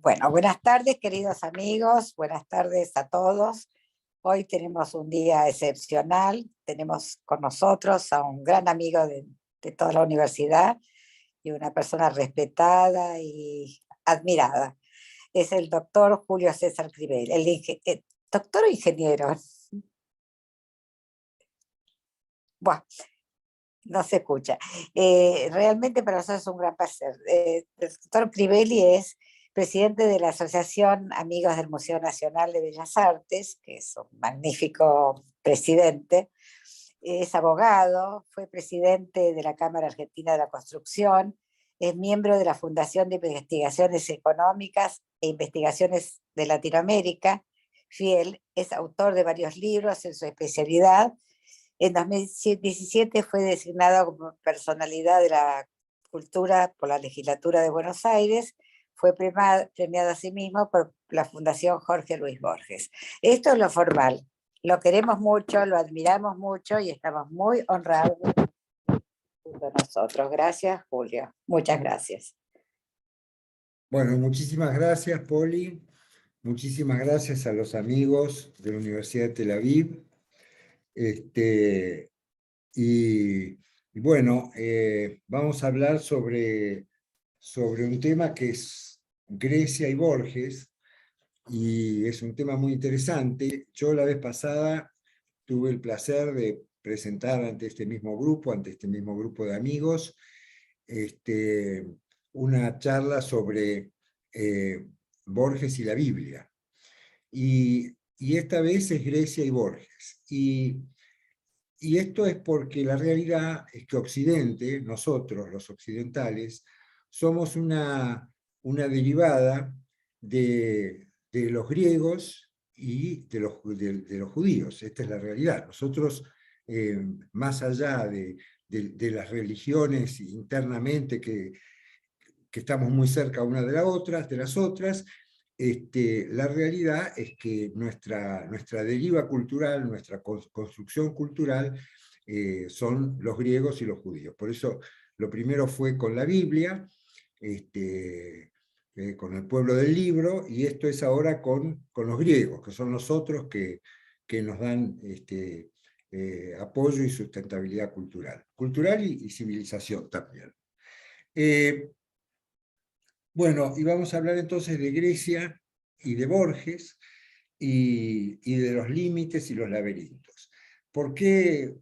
Bueno, buenas tardes, queridos amigos, buenas tardes a todos. Hoy tenemos un día excepcional, tenemos con nosotros a un gran amigo de toda la universidad y una persona respetada y admirada. Es el doctor Julio César Cribel, doctor o ingeniero. Bueno, no se escucha. Realmente para nosotros es un gran placer. El doctor Crivelli es presidente de la Asociación Amigos del Museo Nacional de Bellas Artes, que es un magnífico presidente. Es abogado, fue presidente de la Cámara Argentina de la Construcción, es miembro de la Fundación de Investigaciones Económicas e Investigaciones de Latinoamérica, FIEL, es autor de varios libros en su especialidad. En 2017 fue designado como personalidad de la cultura por la legislatura de Buenos Aires, fue premiado asimismo por la Fundación Jorge Luis Borges. Esto es lo formal. Lo queremos mucho, lo admiramos mucho y estamos muy honrados junto a nosotros. Gracias, Julio. Muchas gracias. Bueno, muchísimas gracias, Poli. Muchísimas gracias a los amigos de la Universidad de Tel Aviv. Y bueno, vamos a hablar sobre un tema que es Grecia y Borges, y es un tema muy interesante. Yo la vez pasada tuve el placer de presentar ante este mismo grupo de amigos, una charla sobre Borges y la Biblia. Y esta vez es Grecia y Borges. Y esto es porque la realidad es que Occidente, nosotros los occidentales, somos una derivada de los griegos y de los judíos. Esta es la realidad. Nosotros, más allá de las religiones internamente que estamos muy cerca una de las otras, la realidad es que nuestra deriva cultural, nuestra construcción cultural, son los griegos y los judíos. Por eso lo primero fue con la Biblia, con el pueblo del libro, y esto es ahora con los griegos, que son los otros que nos dan apoyo y sustentabilidad cultural y civilización también. Bueno, y vamos a hablar entonces de Grecia y de Borges y de los límites y los laberintos. ¿Por qué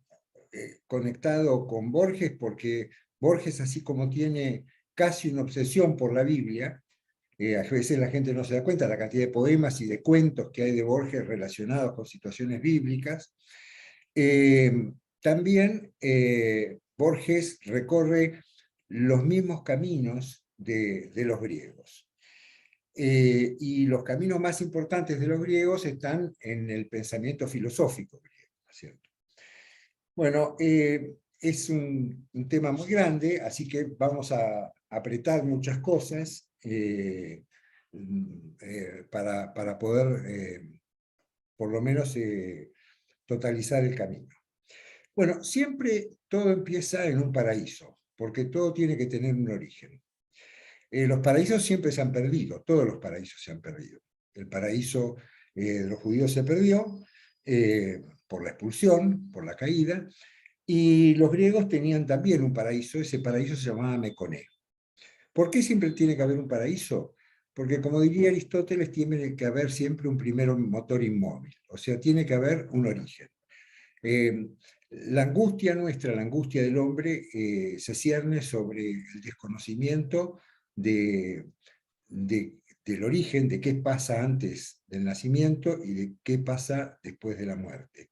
conectado con Borges? Porque Borges, así como tiene casi una obsesión por la Biblia, a veces la gente no se da cuenta de la cantidad de poemas y de cuentos que hay de Borges relacionados con situaciones bíblicas, también Borges recorre los mismos caminos de los griegos. Y los caminos más importantes de los griegos están en el pensamiento filosófico griego, ¿no es cierto? Bueno, es un tema muy grande, así que vamos a apretar muchas cosas para poder, por lo menos, totalizar el camino. Bueno, siempre todo empieza en un paraíso, porque todo tiene que tener un origen. Los paraísos siempre se han perdido, todos los paraísos se han perdido. El paraíso de los judíos se perdió por la expulsión, por la caída, y los griegos tenían también un paraíso, ese paraíso se llamaba Meconé. ¿Por qué siempre tiene que haber un paraíso? Porque, como diría Aristóteles, tiene que haber siempre un primer motor inmóvil, o sea, tiene que haber un origen. La angustia nuestra, la angustia del hombre, se cierne sobre el desconocimiento del origen, de qué pasa antes del nacimiento y de qué pasa después de la muerte.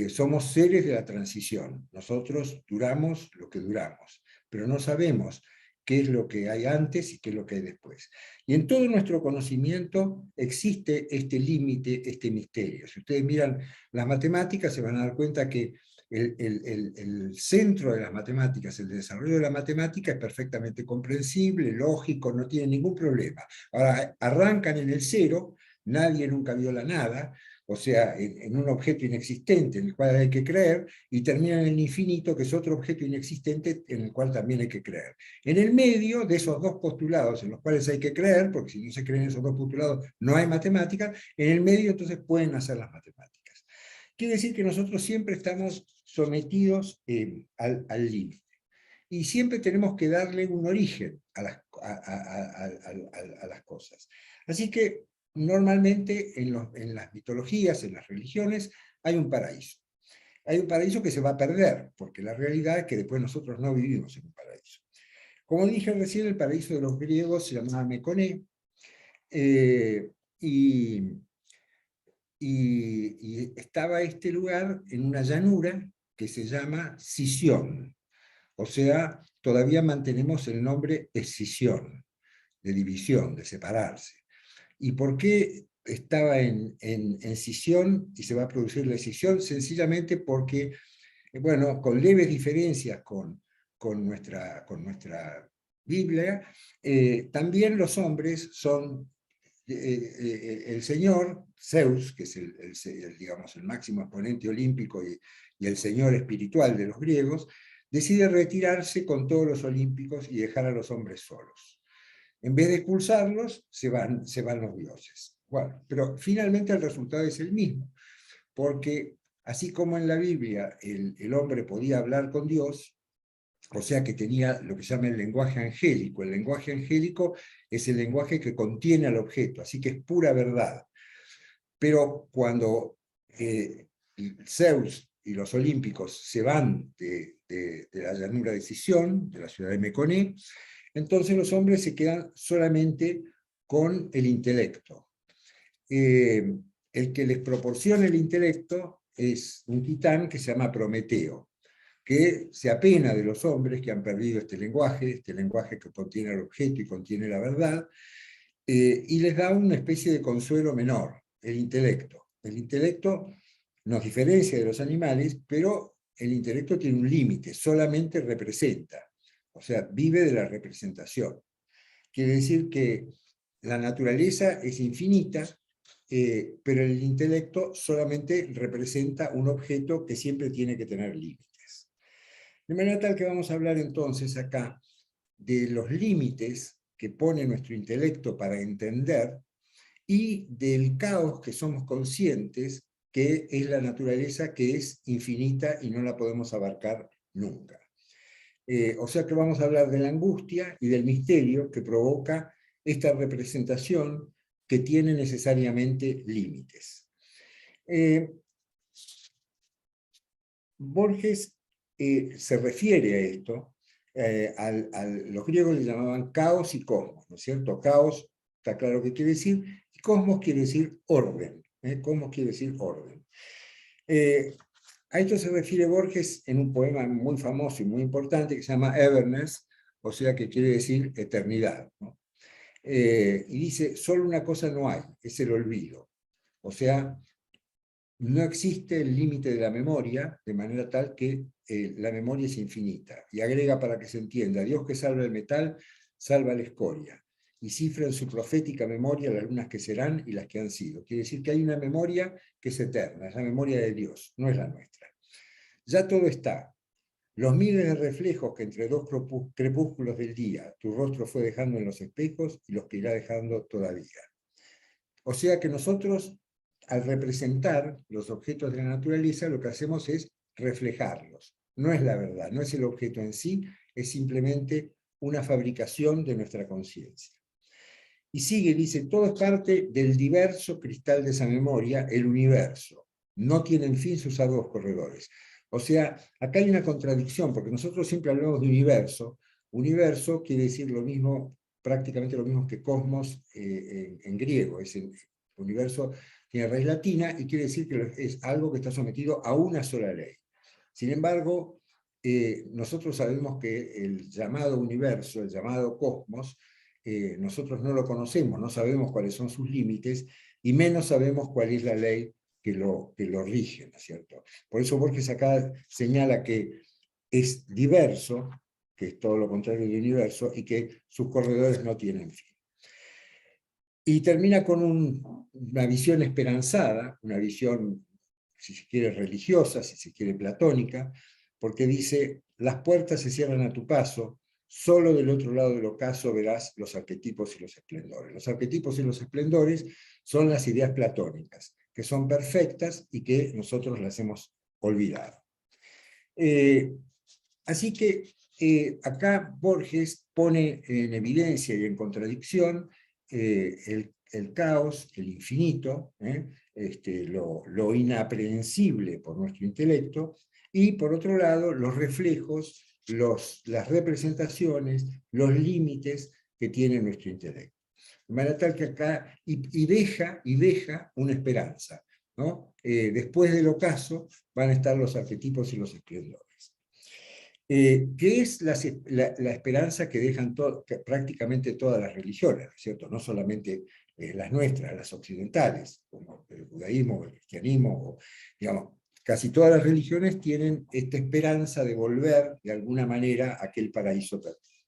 Somos seres de la transición, nosotros duramos lo que duramos, pero no sabemos qué es lo que hay antes y qué es lo que hay después. Y en todo nuestro conocimiento existe este límite, este misterio. Si ustedes miran las matemáticas, se van a dar cuenta que el centro de las matemáticas, el desarrollo de la matemática es perfectamente comprensible, lógico, no tiene ningún problema. Ahora, arrancan en el cero, nadie nunca vio la nada. o sea, en un objeto inexistente en el cual hay que creer, y termina en el infinito, que es otro objeto inexistente en el cual también hay que creer. En el medio de esos dos postulados en los cuales hay que creer, porque si no se creen esos dos postulados no hay matemáticas, en el medio entonces pueden hacer las matemáticas. Quiere decir que nosotros siempre estamos sometidos al límite. Y siempre tenemos que darle un origen a las cosas. Así que normalmente en las mitologías, en las religiones, hay un paraíso. Hay un paraíso que se va a perder, porque la realidad es que después nosotros no vivimos en un paraíso. Como dije recién, el paraíso de los griegos se llamaba Meconé, y estaba este lugar en una llanura que se llama Sición. O sea, todavía mantenemos el nombre escisión, de división, de separarse. ¿Y por qué estaba en escisión y se va a producir la escisión? Sencillamente porque, bueno, con leves diferencias con nuestra Biblia, también los hombres son el señor, Zeus, que es digamos, el máximo exponente olímpico y el señor espiritual de los griegos, decide retirarse con todos los olímpicos y dejar a los hombres solos. En vez de expulsarlos, se van los dioses. Bueno, pero finalmente el resultado es el mismo, porque así como en la Biblia el hombre podía hablar con Dios, o sea que tenía lo que se llama el lenguaje angélico. El lenguaje angélico es el lenguaje que contiene al objeto, así que es pura verdad. Pero cuando Zeus y los olímpicos se van de la llanura de Sición, de la ciudad de Meconé, entonces los hombres se quedan solamente con el intelecto. El que les proporciona el intelecto es un titán que se llama Prometeo, que se apena de los hombres que han perdido este lenguaje que contiene el objeto y contiene la verdad, y les da una especie de consuelo menor, el intelecto. El intelecto nos diferencia de los animales, pero el intelecto tiene un límite, solamente representa, o sea, vive de la representación. Quiere decir que la naturaleza es infinita, pero el intelecto solamente representa un objeto que siempre tiene que tener límites. De manera tal que vamos a hablar entonces acá de los límites que pone nuestro intelecto para entender y del caos que somos conscientes que es la naturaleza, que es infinita y no la podemos abarcar nunca. O sea que vamos a hablar de la angustia y del misterio que provoca esta representación que tiene necesariamente límites. Borges se refiere a esto, los griegos le llamaban caos y cosmos, ¿no es cierto? Caos, está claro qué quiere decir, y cosmos quiere decir orden, cosmos quiere decir orden. A esto se refiere Borges en un poema muy famoso y muy importante que se llama Everness, o sea que quiere decir eternidad, ¿no? Y dice, solo una cosa no hay, es el olvido. O sea, no existe el límite de la memoria, de manera tal que la memoria es infinita. Y agrega para que se entienda, Dios que salva el metal, salva la escoria. Y cifra en su profética memoria las lunas que serán y las que han sido. Quiere decir que hay una memoria que es eterna, es la memoria de Dios, no es la nuestra. Ya todo está. Los miles de reflejos que entre dos crepúsculos del día tu rostro fue dejando en los espejos y los que irá dejando todavía. O sea que nosotros, al representar los objetos de la naturaleza, lo que hacemos es reflejarlos. No es la verdad, no es el objeto en sí, es simplemente una fabricación de nuestra conciencia. Y sigue, dice, todo es parte del diverso cristal de esa memoria, el universo. No tienen fin sus arduos corredores. O sea, acá hay una contradicción, porque nosotros siempre hablamos de universo. Universo quiere decir lo mismo, prácticamente lo mismo que cosmos en griego. El universo tiene raíz latina y quiere decir que es algo que está sometido a una sola ley. Sin embargo, nosotros sabemos que el llamado universo, el llamado cosmos, nosotros no lo conocemos, no sabemos cuáles son sus límites, y menos sabemos cuál es la ley que lo rige, ¿no es cierto? Por eso Borges acá señala que es diverso, que es todo lo contrario del universo, y que sus corredores no tienen fin. Y termina con una visión esperanzada, una visión, si se quiere, religiosa, si se quiere, platónica, porque dice, las puertas se cierran a tu paso, solo del otro lado del ocaso verás los arquetipos y los esplendores. Los arquetipos y los esplendores son las ideas platónicas, que son perfectas y que nosotros las hemos olvidado. Así que acá Borges pone en evidencia y en contradicción el caos, el infinito, lo inaprehensible por nuestro intelecto, y por otro lado los reflejos, las representaciones, los límites que tiene nuestro intelecto. De manera tal que acá, y deja una esperanza, ¿no? Después del ocaso van a estar los arquetipos y los esplendores. Que es la esperanza que dejan prácticamente todas las religiones, ¿no es cierto? No solamente las nuestras, las occidentales, como el judaísmo, el cristianismo, digamos, casi todas las religiones tienen esta esperanza de volver de alguna manera a aquel paraíso perdido.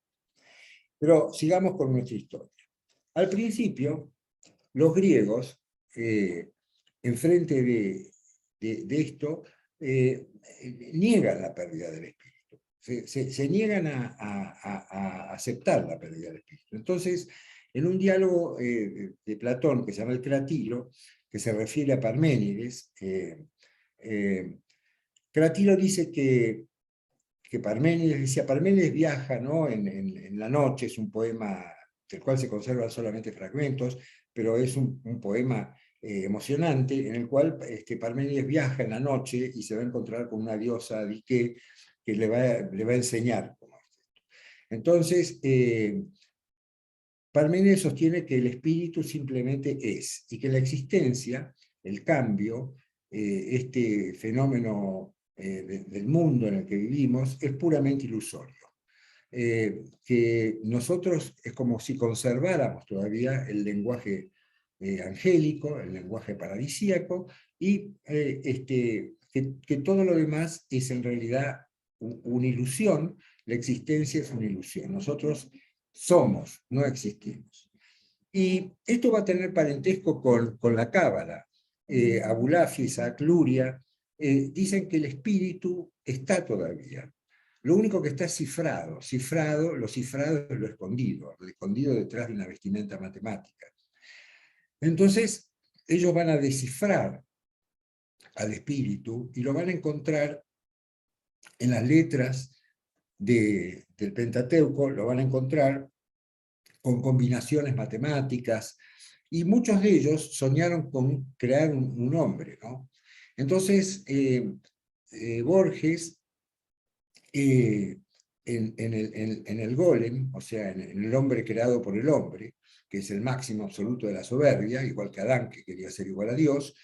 Pero sigamos con nuestra historia. Al principio, los griegos, enfrente de esto, niegan la pérdida del espíritu. Se niegan a aceptar la pérdida del espíritu. Entonces, en un diálogo de Platón que se llama el Cratilo, que se refiere a Parménides, Cratilo dice que Parménides viaja, ¿no? en la noche, es un poema del cual se conservan solamente fragmentos, pero es un poema emocionante, en el cual Parménides viaja en la noche y se va a encontrar con una diosa Dike que le va a enseñar cómo es esto. Entonces, Parménides sostiene que el espíritu simplemente es, y que la existencia, el cambio, este fenómeno del mundo en el que vivimos, es puramente ilusorio. Que nosotros es como si conserváramos todavía el lenguaje angélico, el lenguaje paradisíaco, y que todo lo demás es en realidad una ilusión, la existencia es una ilusión. Nosotros somos, no existimos. Y esto va a tener parentesco con la Cábala. Abulafia, Isaac Luria, dicen que el espíritu está todavía. Lo único que está es cifrado. Lo cifrado es lo escondido detrás de una vestimenta matemática. Entonces, ellos van a descifrar al espíritu y lo van a encontrar en las letras del Pentateuco, lo van a encontrar con combinaciones matemáticas, y muchos de ellos soñaron con crear un hombre, ¿no? Entonces, Borges, en el Golem, o sea, en el hombre creado por el hombre, que es el máximo absoluto de la soberbia, igual que Adán, que quería ser igual a Dios,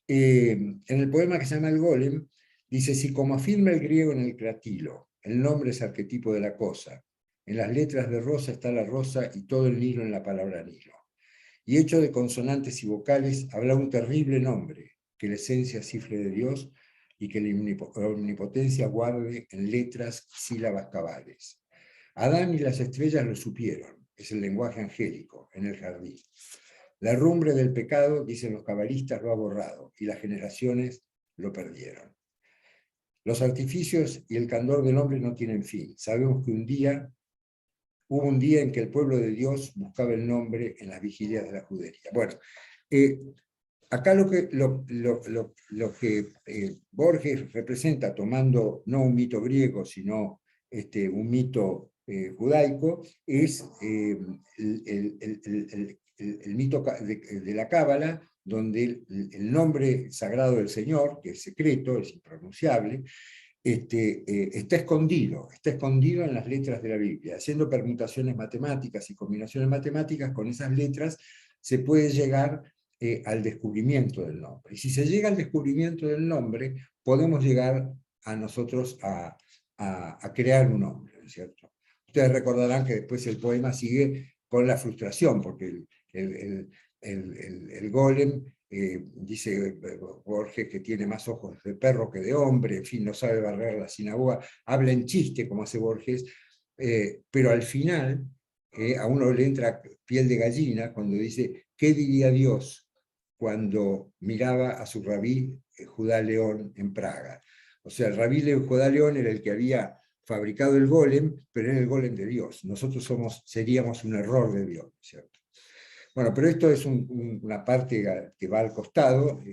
en el poema que se llama El Golem, dice, si como afirma el griego en el Cratilo, el nombre es arquetipo de la cosa, en las letras de rosa está la rosa y todo el Nilo en la palabra Nilo. Y hecho de consonantes y vocales, habla un terrible nombre, que la esencia cifre de Dios y que la omnipotencia guarde en letras y sílabas cabales. Adán y las estrellas lo supieron, es el lenguaje angélico, en el jardín. La herrumbre del pecado, dicen los cabalistas, lo ha borrado, y las generaciones lo perdieron. Los artificios y el candor del hombre no tienen fin. Sabemos que hubo un día en que el pueblo de Dios buscaba el nombre en las vigilias de la judería. Bueno, acá lo que Borges representa, tomando no un mito griego, sino un mito judaico, es el mito de la Cábala, donde el nombre sagrado del Señor, que es secreto, es impronunciable, está escondido en las letras de la Biblia. Haciendo permutaciones matemáticas y combinaciones matemáticas con esas letras, se puede llegar al descubrimiento del nombre. Y si se llega al descubrimiento del nombre, podemos llegar a nosotros a crear un nombre, ¿no es cierto? Ustedes recordarán que después el poema sigue con la frustración, porque el golem, dice Borges, que tiene más ojos de perro que de hombre, en fin, no sabe barrer la sinagoga, habla en chiste como hace Borges, pero al final a uno le entra piel de gallina cuando dice qué diría Dios cuando miraba a su rabí Judá León en Praga. O sea, el rabí Judá León era el que había fabricado el golem, pero era el golem de Dios. Nosotros seríamos un error de Dios, ¿cierto? Bueno, pero esto es una parte que va al costado,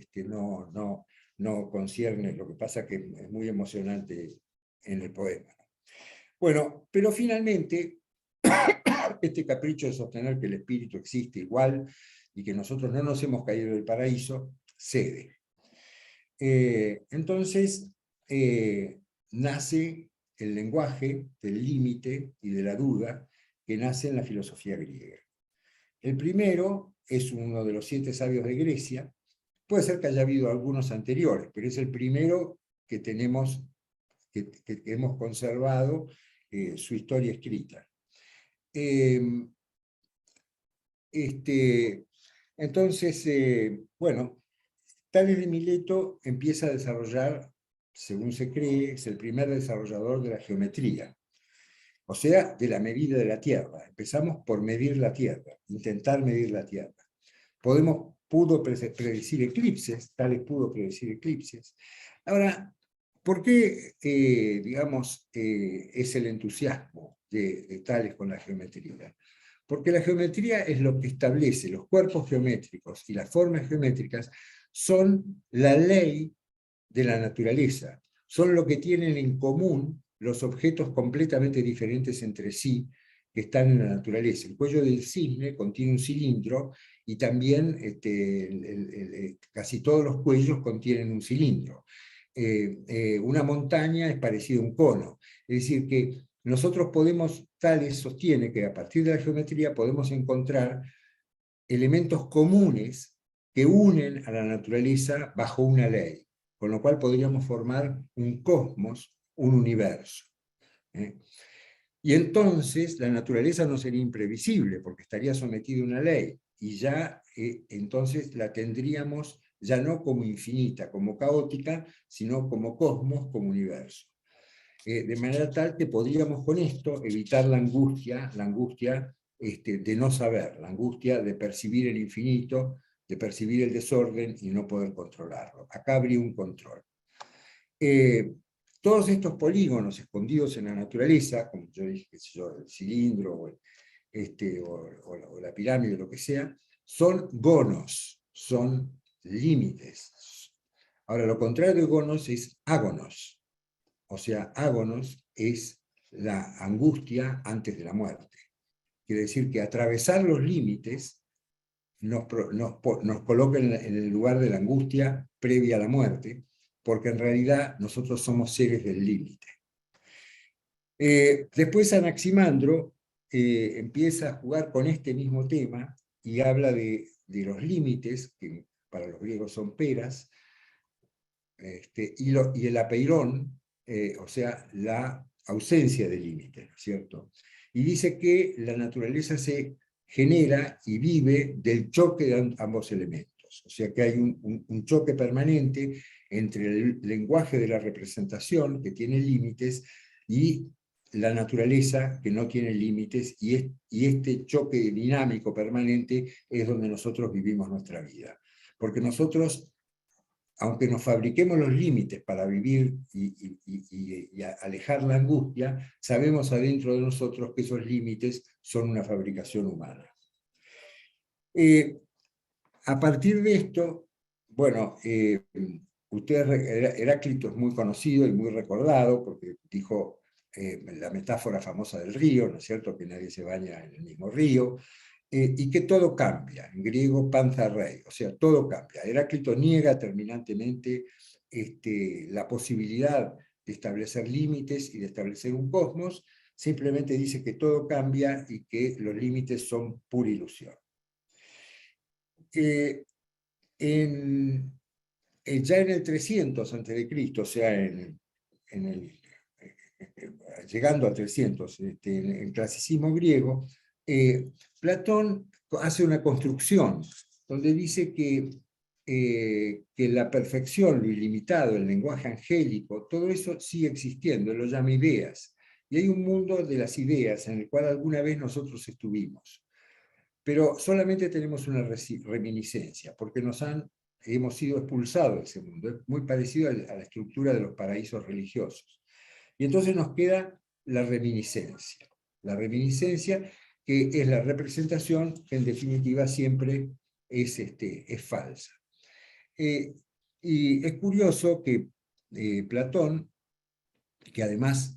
no concierne, lo que pasa que es muy emocionante en el poema. Bueno, pero finalmente, este capricho de sostener que el espíritu existe igual y que nosotros no nos hemos caído del paraíso, cede. Entonces, nace el lenguaje del límite y de la duda que nace en la filosofía griega. El primero es uno de los 7 sabios de Grecia, puede ser que haya habido algunos anteriores, pero es el primero que tenemos, que hemos conservado su historia escrita. Entonces, bueno, Tales de Mileto empieza a desarrollar, según se cree, es el primer desarrollador de la geometría, o sea, de la medida de la Tierra. Empezamos por medir la Tierra, intentar medir la Tierra. Pudo predecir eclipses, Tales pudo predecir eclipses. Ahora, ¿por qué, es el entusiasmo de Tales con la geometría? Porque la geometría es lo que establece los cuerpos geométricos y las formas geométricas son la ley de la naturaleza, son lo que tienen en común los objetos completamente diferentes entre sí que están en la naturaleza. El cuello del cisne contiene un cilindro y también casi todos los cuellos contienen un cilindro. Una montaña es parecida a un cono. Es decir, que nosotros Tales sostiene que a partir de la geometría podemos encontrar elementos comunes que unen a la naturaleza bajo una ley, con lo cual podríamos formar un cosmos, un universo. Y entonces la naturaleza no sería imprevisible, porque estaría sometida a una ley, y ya entonces la tendríamos ya no como infinita, como caótica, sino como cosmos, como universo. De manera tal que podríamos con esto evitar la angustia de no saber, la angustia de percibir el infinito, de percibir el desorden y no poder controlarlo. Acá habría un control. Todos estos polígonos escondidos en la naturaleza, como yo dije, el cilindro o la pirámide, lo que sea, son gonos, son límites. Ahora, lo contrario de gonos es ágonos. O sea, ágonos es la angustia antes de la muerte. Quiere decir que atravesar los límites nos coloca en el lugar de la angustia previa a la muerte, porque en realidad nosotros somos seres del límite. Después Anaximandro empieza a jugar con este mismo tema y habla de los límites, que para los griegos son peras, y el apeirón, o sea, la ausencia de límite, ¿no es cierto? Y dice que la naturaleza se genera y vive del choque de ambos elementos, o sea que hay un choque permanente entre el lenguaje de la representación, que tiene límites, y la naturaleza, que no tiene límites, y este choque dinámico permanente es donde nosotros vivimos nuestra vida. Porque nosotros, aunque nos fabriquemos los límites para vivir y alejar la angustia, sabemos adentro de nosotros que esos límites son una fabricación humana. A partir de esto, bueno, Heráclito es muy conocido y muy recordado porque dijo la metáfora famosa del río, ¿no es cierto?, que nadie se baña en el mismo río, y que todo cambia, en griego panza rei, o sea, todo cambia. Heráclito niega terminantemente la posibilidad de establecer límites y de establecer un cosmos, simplemente dice que todo cambia y que los límites son pura ilusión. Ya en el 300 a.C., o sea, llegando al 300, en el clasicismo griego, Platón hace una construcción donde dice que la perfección, lo ilimitado, el lenguaje angélico, todo eso sigue existiendo, él lo llama ideas. Y hay un mundo de las ideas en el cual alguna vez nosotros estuvimos. pero solamente tenemos una reminiscencia, porque hemos sido expulsados de ese mundo. Es muy parecido a la estructura de los paraísos religiosos. Y entonces nos queda la reminiscencia. La reminiscencia, que es la representación, que en definitiva siempre es falsa. Y es curioso que Platón, que además,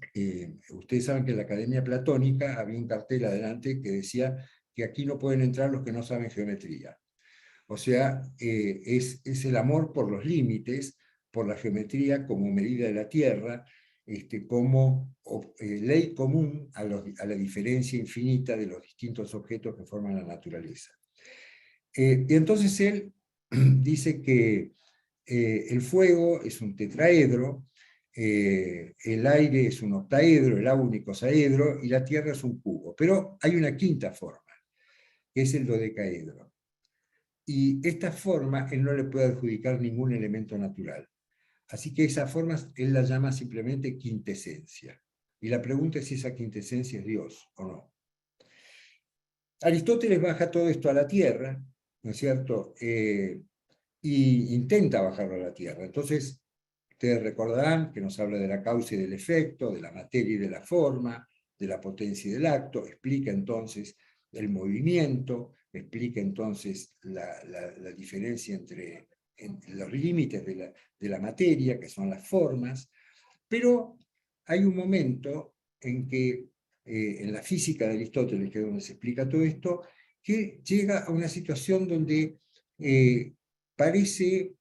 ustedes saben que en la Academia Platónica había un cartel adelante que decía que aquí no pueden entrar los que no saben geometría. O sea, es el amor por los límites, por la geometría como medida de la Tierra, como ley común a la diferencia infinita de los distintos objetos que forman la naturaleza. Y entonces él dice que el fuego es un tetraedro, el aire es un octaedro, el agua un icosaedro, y la Tierra es un cubo. Pero hay una quinta forma, que es el dodecaedro. Y esta forma él no le puede adjudicar ningún elemento natural. Así que esa forma él la llama simplemente quintesencia. Y la pregunta es si esa quintesencia es Dios o no. Aristóteles baja todo esto a la Tierra, ¿no es cierto? Y intenta bajarlo a la Tierra. Entonces, ustedes recordarán que nos habla de la causa y del efecto, de la materia y de la forma, de la potencia y del acto, explica entonces el movimiento, explica entonces la diferencia entre los límites de la materia, que son las formas, pero hay un momento en que, en la física de Aristóteles, que es donde se explica todo esto, que llega a una situación donde parece,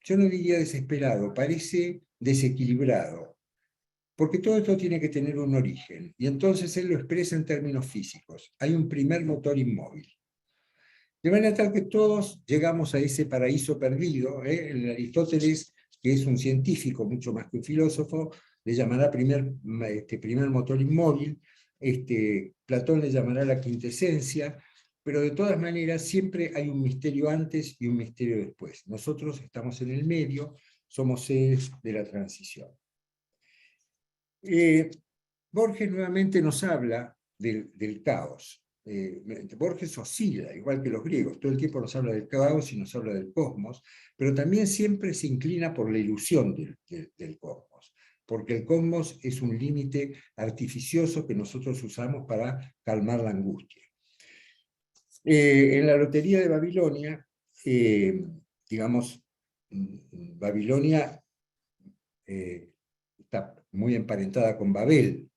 yo no diría desesperado, parece desequilibrado, porque todo esto tiene que tener un origen, y entonces él lo expresa en términos físicos. Hay un primer motor inmóvil. De manera tal que todos llegamos a ese paraíso perdido. El Aristóteles, que es un científico mucho más que un filósofo, le llamará primer motor inmóvil, Platón le llamará la quintesencia, pero de todas maneras siempre hay un misterio antes y un misterio después. Nosotros estamos en el medio, somos seres de la transición. Borges nuevamente nos habla del caos. Borges oscila, igual que los griegos, todo el tiempo nos habla del caos y nos habla del cosmos, pero también siempre se inclina por la ilusión del cosmos, porque el cosmos es un límite artificioso que nosotros usamos para calmar la angustia. En la lotería de Babilonia, digamos, Babilonia está muy emparentada con Babel.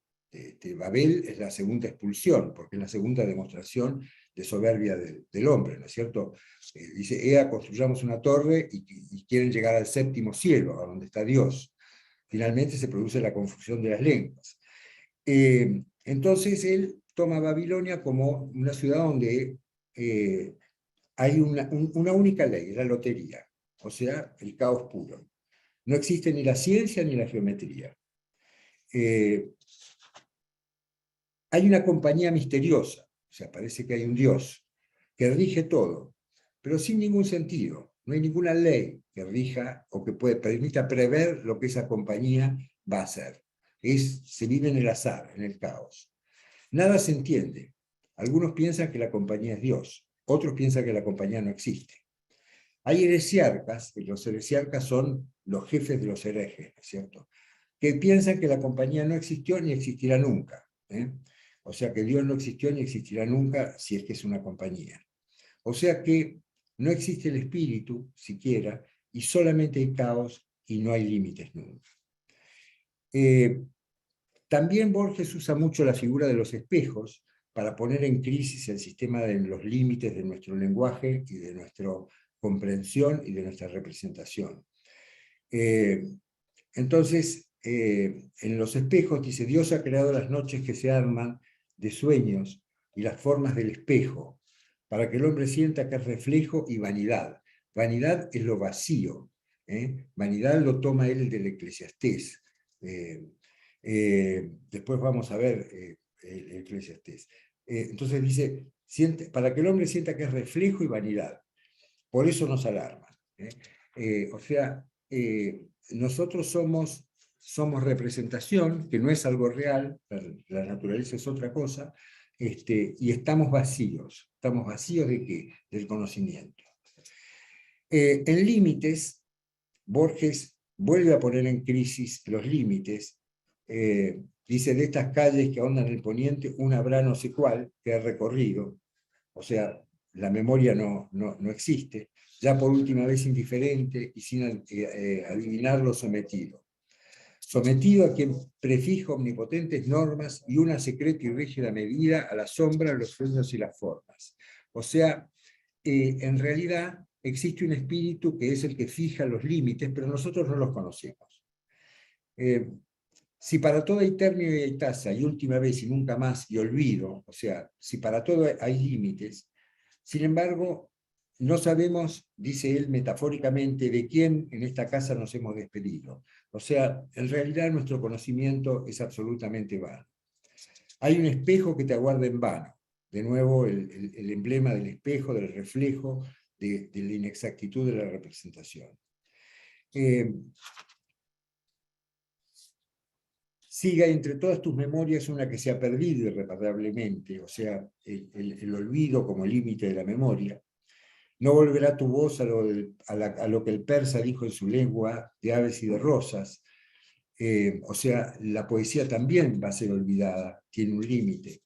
Babel es la segunda expulsión, porque es la segunda demostración de soberbia del hombre, ¿no es cierto? Dice, Ea, construyamos una torre y quieren llegar al séptimo cielo, a donde está Dios. Finalmente se produce la confusión de las lenguas. Entonces él toma Babilonia como una ciudad donde hay una única ley, la lotería, o sea, el caos puro. No existe ni la ciencia ni la geometría. Hay una compañía misteriosa, o sea, parece que hay un Dios que rige todo, pero sin ningún sentido. No hay ninguna ley que rija o que permita prever lo que esa compañía va a hacer. Se vive en el azar, en el caos. Nada se entiende. Algunos piensan que la compañía es Dios, otros piensan que la compañía no existe. Hay heresiarcas, y los heresiarcas son los jefes de los herejes, ¿no es cierto?, que piensan que la compañía no existió ni existirá nunca. O sea que Dios no existió ni existirá nunca si es que es una compañía. O sea que no existe el espíritu siquiera y solamente hay caos y no hay límites nunca. También Borges usa mucho la figura de los espejos para poner en crisis el sistema de los límites de nuestro lenguaje y de nuestra comprensión y de nuestra representación. Entonces, en los espejos dice, Dios ha creado las noches que se arman de sueños y las formas del espejo, para que el hombre sienta que es reflejo y vanidad. Vanidad es lo vacío. Vanidad lo toma él del Eclesiastés. Después vamos a ver el Eclesiastés. Entonces dice, para que el hombre sienta que es reflejo y vanidad. Por eso nos alarma. O sea, nosotros somos representación, que no es algo real, la naturaleza es otra cosa, y estamos vacíos. ¿Estamos vacíos de qué? Del conocimiento. En límites, Borges vuelve a poner en crisis los límites. Dice, de estas calles que ahondan en el poniente, una habrá no sé cuál que ha recorrido. O sea, la memoria no existe. Ya por última vez indiferente y sin adivinarlo sometido. Sometido a quien prefija omnipotentes normas y una secreta y rígida medida a la sombra, los sueños y las formas. O sea, en realidad existe un espíritu que es el que fija los límites, pero nosotros no los conocemos. Si para todo hay término y hay tasa, y última vez y nunca más, y olvido, o sea, si para todo hay límites, sin embargo, no sabemos, dice él metafóricamente, de quién en esta casa nos hemos despedido. O sea, en realidad nuestro conocimiento es absolutamente vano. Hay un espejo que te aguarda en vano. De nuevo, el emblema del espejo, del reflejo, de la inexactitud de la representación. Siga entre todas tus memorias una que se ha perdido irreparablemente, o sea, el olvido como límite de la memoria. No volverá tu voz a lo que el persa dijo en su lengua de aves y de rosas. O sea, la poesía también va a ser olvidada, tiene un límite.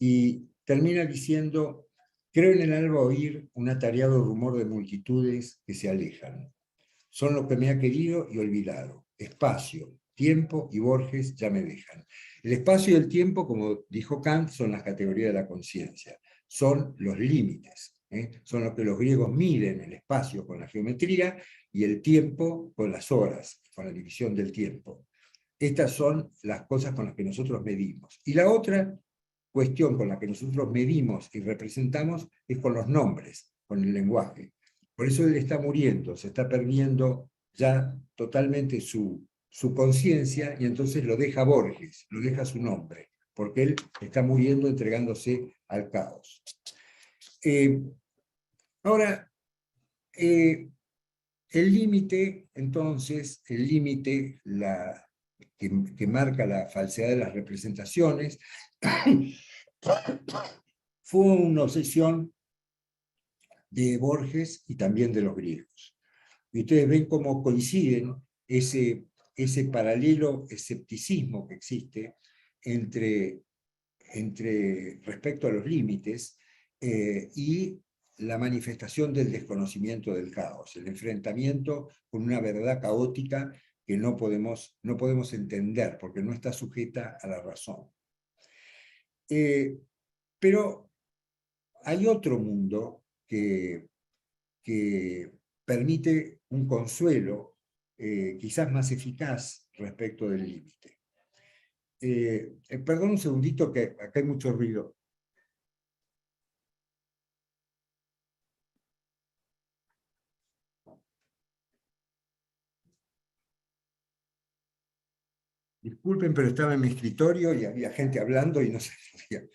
Y termina diciendo, creo en el alba oír un atareado rumor de multitudes que se alejan. Son lo que me ha querido y olvidado. Espacio, tiempo y Borges ya me dejan. El espacio y el tiempo, como dijo Kant, son las categorías de la conciencia. Son los límites. Son lo que los griegos miden, el espacio con la geometría y el tiempo con las horas, con la división del tiempo. Estas son las cosas con las que nosotros medimos. Y la otra cuestión con la que nosotros medimos y representamos es con los nombres, con el lenguaje. Por eso él está muriendo, se está perdiendo ya totalmente su conciencia, y entonces lo deja Borges, lo deja su nombre, porque él está muriendo entregándose al caos. Ahora, el límite, entonces, el límite que marca la falsedad de las representaciones, fue una obsesión de Borges y también de los griegos. Y ustedes ven cómo coinciden ese paralelo escepticismo que existe respecto a los límites y la manifestación del desconocimiento del caos, el enfrentamiento con una verdad caótica que no podemos entender porque no está sujeta a la razón. Pero hay otro mundo que permite un consuelo quizás más eficaz respecto del límite. Perdón un segundito que acá hay mucho ruido. Disculpen, pero estaba en mi escritorio y había gente hablando y no se podía.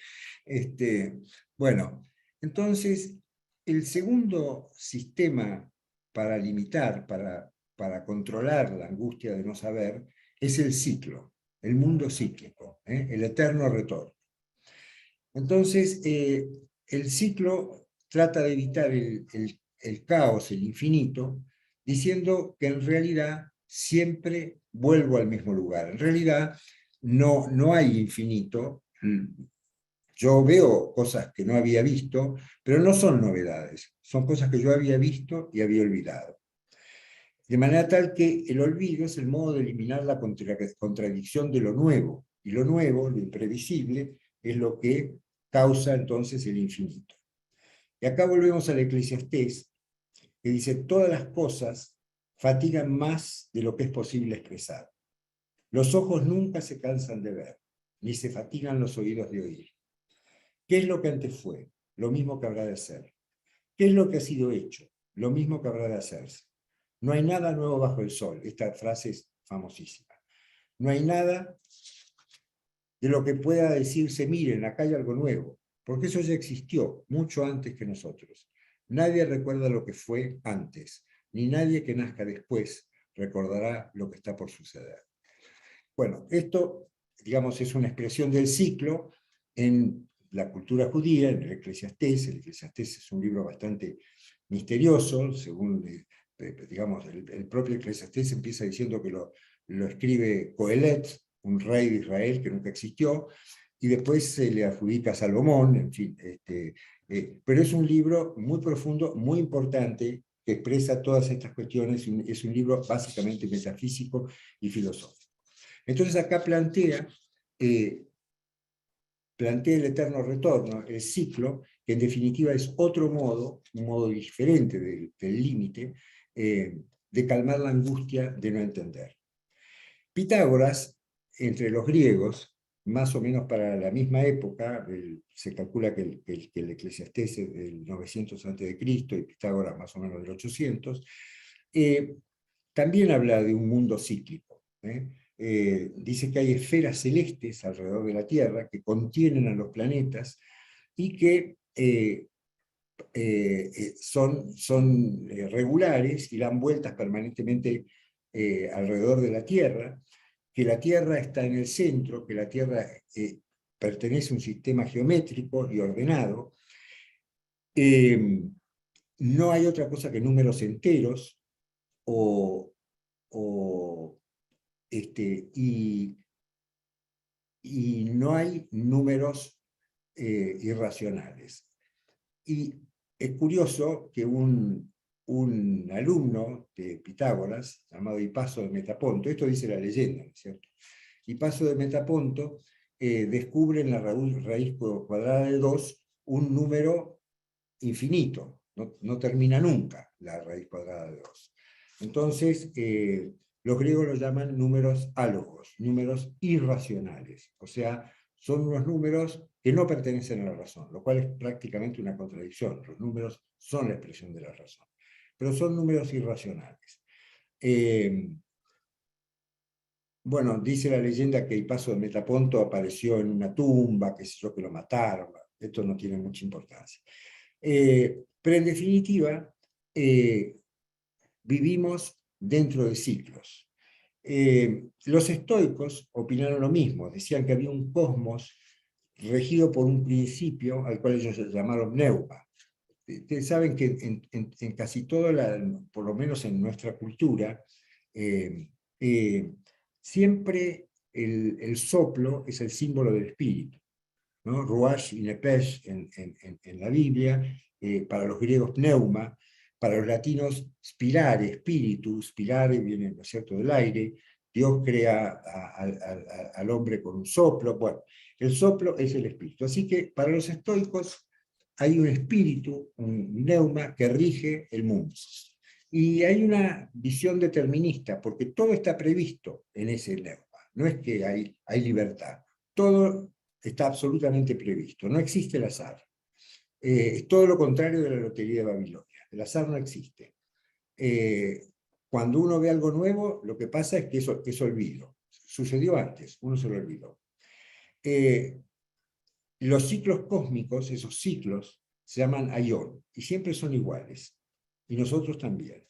Bueno, entonces, el segundo sistema para limitar, para controlar la angustia de no saber, es el ciclo, el mundo cíclico, el eterno retorno. Entonces, el ciclo trata de evitar el caos, el infinito, diciendo que en realidad siempre vuelvo al mismo lugar. En realidad no hay infinito. Yo veo cosas que no había visto, pero no son novedades. Son cosas que yo había visto y había olvidado. De manera tal que el olvido es el modo de eliminar la contradicción de lo nuevo. Y lo nuevo, lo imprevisible, es lo que causa entonces el infinito. Y acá volvemos al Eclesiastés, que dice, todas las cosas fatigan más de lo que es posible expresar. Los ojos nunca se cansan de ver, ni se fatigan los oídos de oír. ¿Qué es lo que antes fue? Lo mismo que habrá de ser. ¿Qué es lo que ha sido hecho? Lo mismo que habrá de hacerse. No hay nada nuevo bajo el sol. Esta frase es famosísima. No hay nada de lo que pueda decirse, miren, acá hay algo nuevo, porque eso ya existió mucho antes que nosotros. Nadie recuerda lo que fue antes, ni nadie que nazca después recordará lo que está por suceder. Bueno, esto, digamos, es una expresión del ciclo la cultura judía en el Eclesiastés. El Eclesiastés es un libro bastante misterioso, según, digamos, el propio Eclesiastés empieza diciendo que lo escribe Coelet, un rey de Israel que nunca existió, y después se le adjudica a Salomón, en fin. Pero es un libro muy profundo, muy importante, que expresa todas estas cuestiones. Es un libro básicamente metafísico y filosófico. Entonces acá plantea el eterno retorno, el ciclo, que en definitiva es otro modo, un modo diferente del límite, de calmar la angustia de no entender. Pitágoras, entre los griegos, más o menos para la misma época, se calcula que el Eclesiastés es del 900 a.C. y Pitágoras más o menos del 800, también habla de un mundo cíclico. Dice que hay esferas celestes alrededor de la Tierra que contienen a los planetas y que son regulares y dan vueltas permanentemente alrededor de la Tierra, que la Tierra está en el centro, que la Tierra pertenece a un sistema geométrico y ordenado. No hay otra cosa que números enteros y no hay números irracionales. Y es curioso que un alumno de Pitágoras, llamado Hipaso de Metaponto, esto dice la leyenda, ¿no es cierto? Hipaso de Metaponto descubre en la raíz cuadrada de 2 un número infinito, no termina nunca la raíz cuadrada de 2. Entonces, los griegos lo llaman números álogos, números irracionales, o sea, son unos números que no pertenecen a la razón, lo cual es prácticamente una contradicción. Los números son la expresión de la razón, pero son números irracionales. Bueno, dice la leyenda que Hipaso de Metaponto apareció en una tumba, que sé yo, que lo mataron. Esto no tiene mucha importancia. Pero en definitiva, vivimos dentro de ciclos. Los estoicos opinaron lo mismo, decían que había un cosmos regido por un principio al cual ellos llamaron neuma. Ustedes saben que en casi todo, por lo menos en nuestra cultura, siempre el soplo es el símbolo del espíritu, ¿no? Ruach y Nepesh en la Biblia, para los griegos pneuma, para los latinos spirare, espíritu, spirare viene, ¿no es cierto?, del aire. Dios crea al hombre con un soplo. Bueno, el soplo es el espíritu. Así que para los estoicos hay un espíritu, un neuma, que rige el mundo. Y hay una visión determinista, porque todo está previsto en ese neuma. No es que hay libertad. Todo está absolutamente previsto. No existe el azar. Es todo lo contrario de la lotería de Babilonia. El azar no existe. Cuando uno ve algo nuevo, lo que pasa es que eso es olvido. Sucedió antes, uno se lo olvidó. Los ciclos cósmicos, esos ciclos, se llaman aion, y siempre son iguales. Y nosotros también.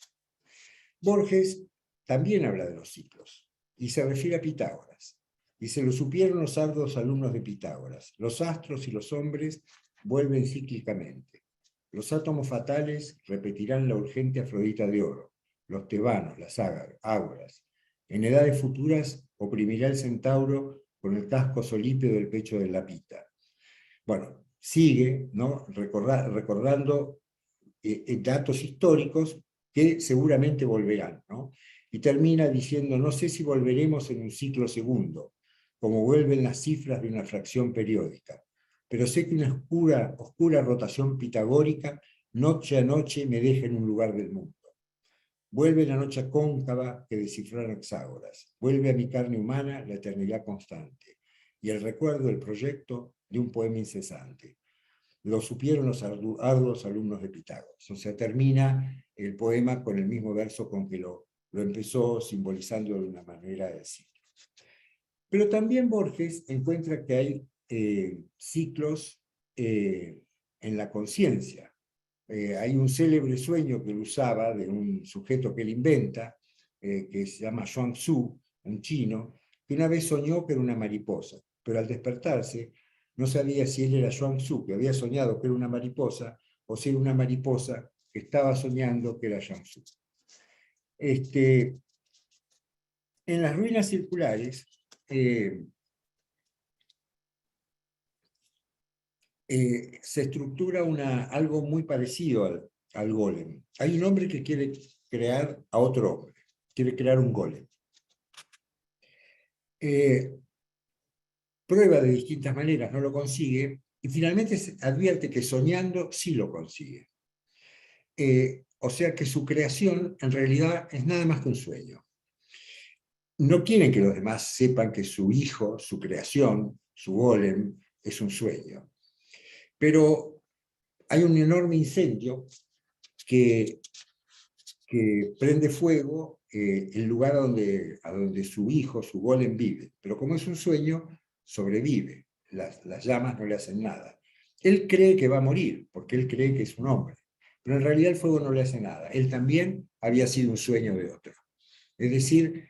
Borges también habla de los ciclos, y se refiere a Pitágoras. Y se lo supieron los arduos alumnos de Pitágoras. Los astros y los hombres vuelven cíclicamente. Los átomos fatales repetirán la urgente Afrodita de oro. Los tebanos, las ágoras. En edades futuras oprimirá el centauro con el casco solípeo del pecho de la pita. Bueno, sigue, ¿no?, recordando datos históricos que seguramente volverán, ¿no? Y termina diciendo: no sé si volveremos en un ciclo segundo, como vuelven las cifras de una fracción periódica, pero sé que una oscura rotación pitagórica noche a noche me deja en un lugar del mundo. Vuelve la noche cóncava que descifraron Hexágoras, vuelve a mi carne humana la eternidad constante y el recuerdo del proyecto de un poema incesante. Lo supieron los arduos alumnos de Pitágoras. O sea, termina el poema con el mismo verso con que lo empezó, simbolizando de una manera el ciclo. Pero también Borges encuentra que hay ciclos en la conciencia. Hay un célebre sueño que él usaba de un sujeto que él inventa, que se llama Zhuangzi, un chino, que una vez soñó que era una mariposa, pero al despertarse no sabía si él era Xuan Tzu, que había soñado que era una mariposa, o si era una mariposa que estaba soñando que era Xuan Tzu. En las ruinas circulares, se estructura algo muy parecido al golem. Hay un hombre que quiere crear a otro hombre, quiere crear un golem. Prueba de distintas maneras, no lo consigue, y finalmente advierte que soñando sí lo consigue. O sea que su creación en realidad es nada más que un sueño. No quieren que los demás sepan que su hijo, su creación, su golem, es un sueño. Pero hay un enorme incendio que prende fuego el lugar a donde su hijo, su golem, vive. Pero como es un sueño, sobrevive. Las llamas no le hacen nada. Él cree que va a morir, porque él cree que es un hombre. Pero en realidad el fuego no le hace nada. Él también había sido un sueño de otro. Es decir,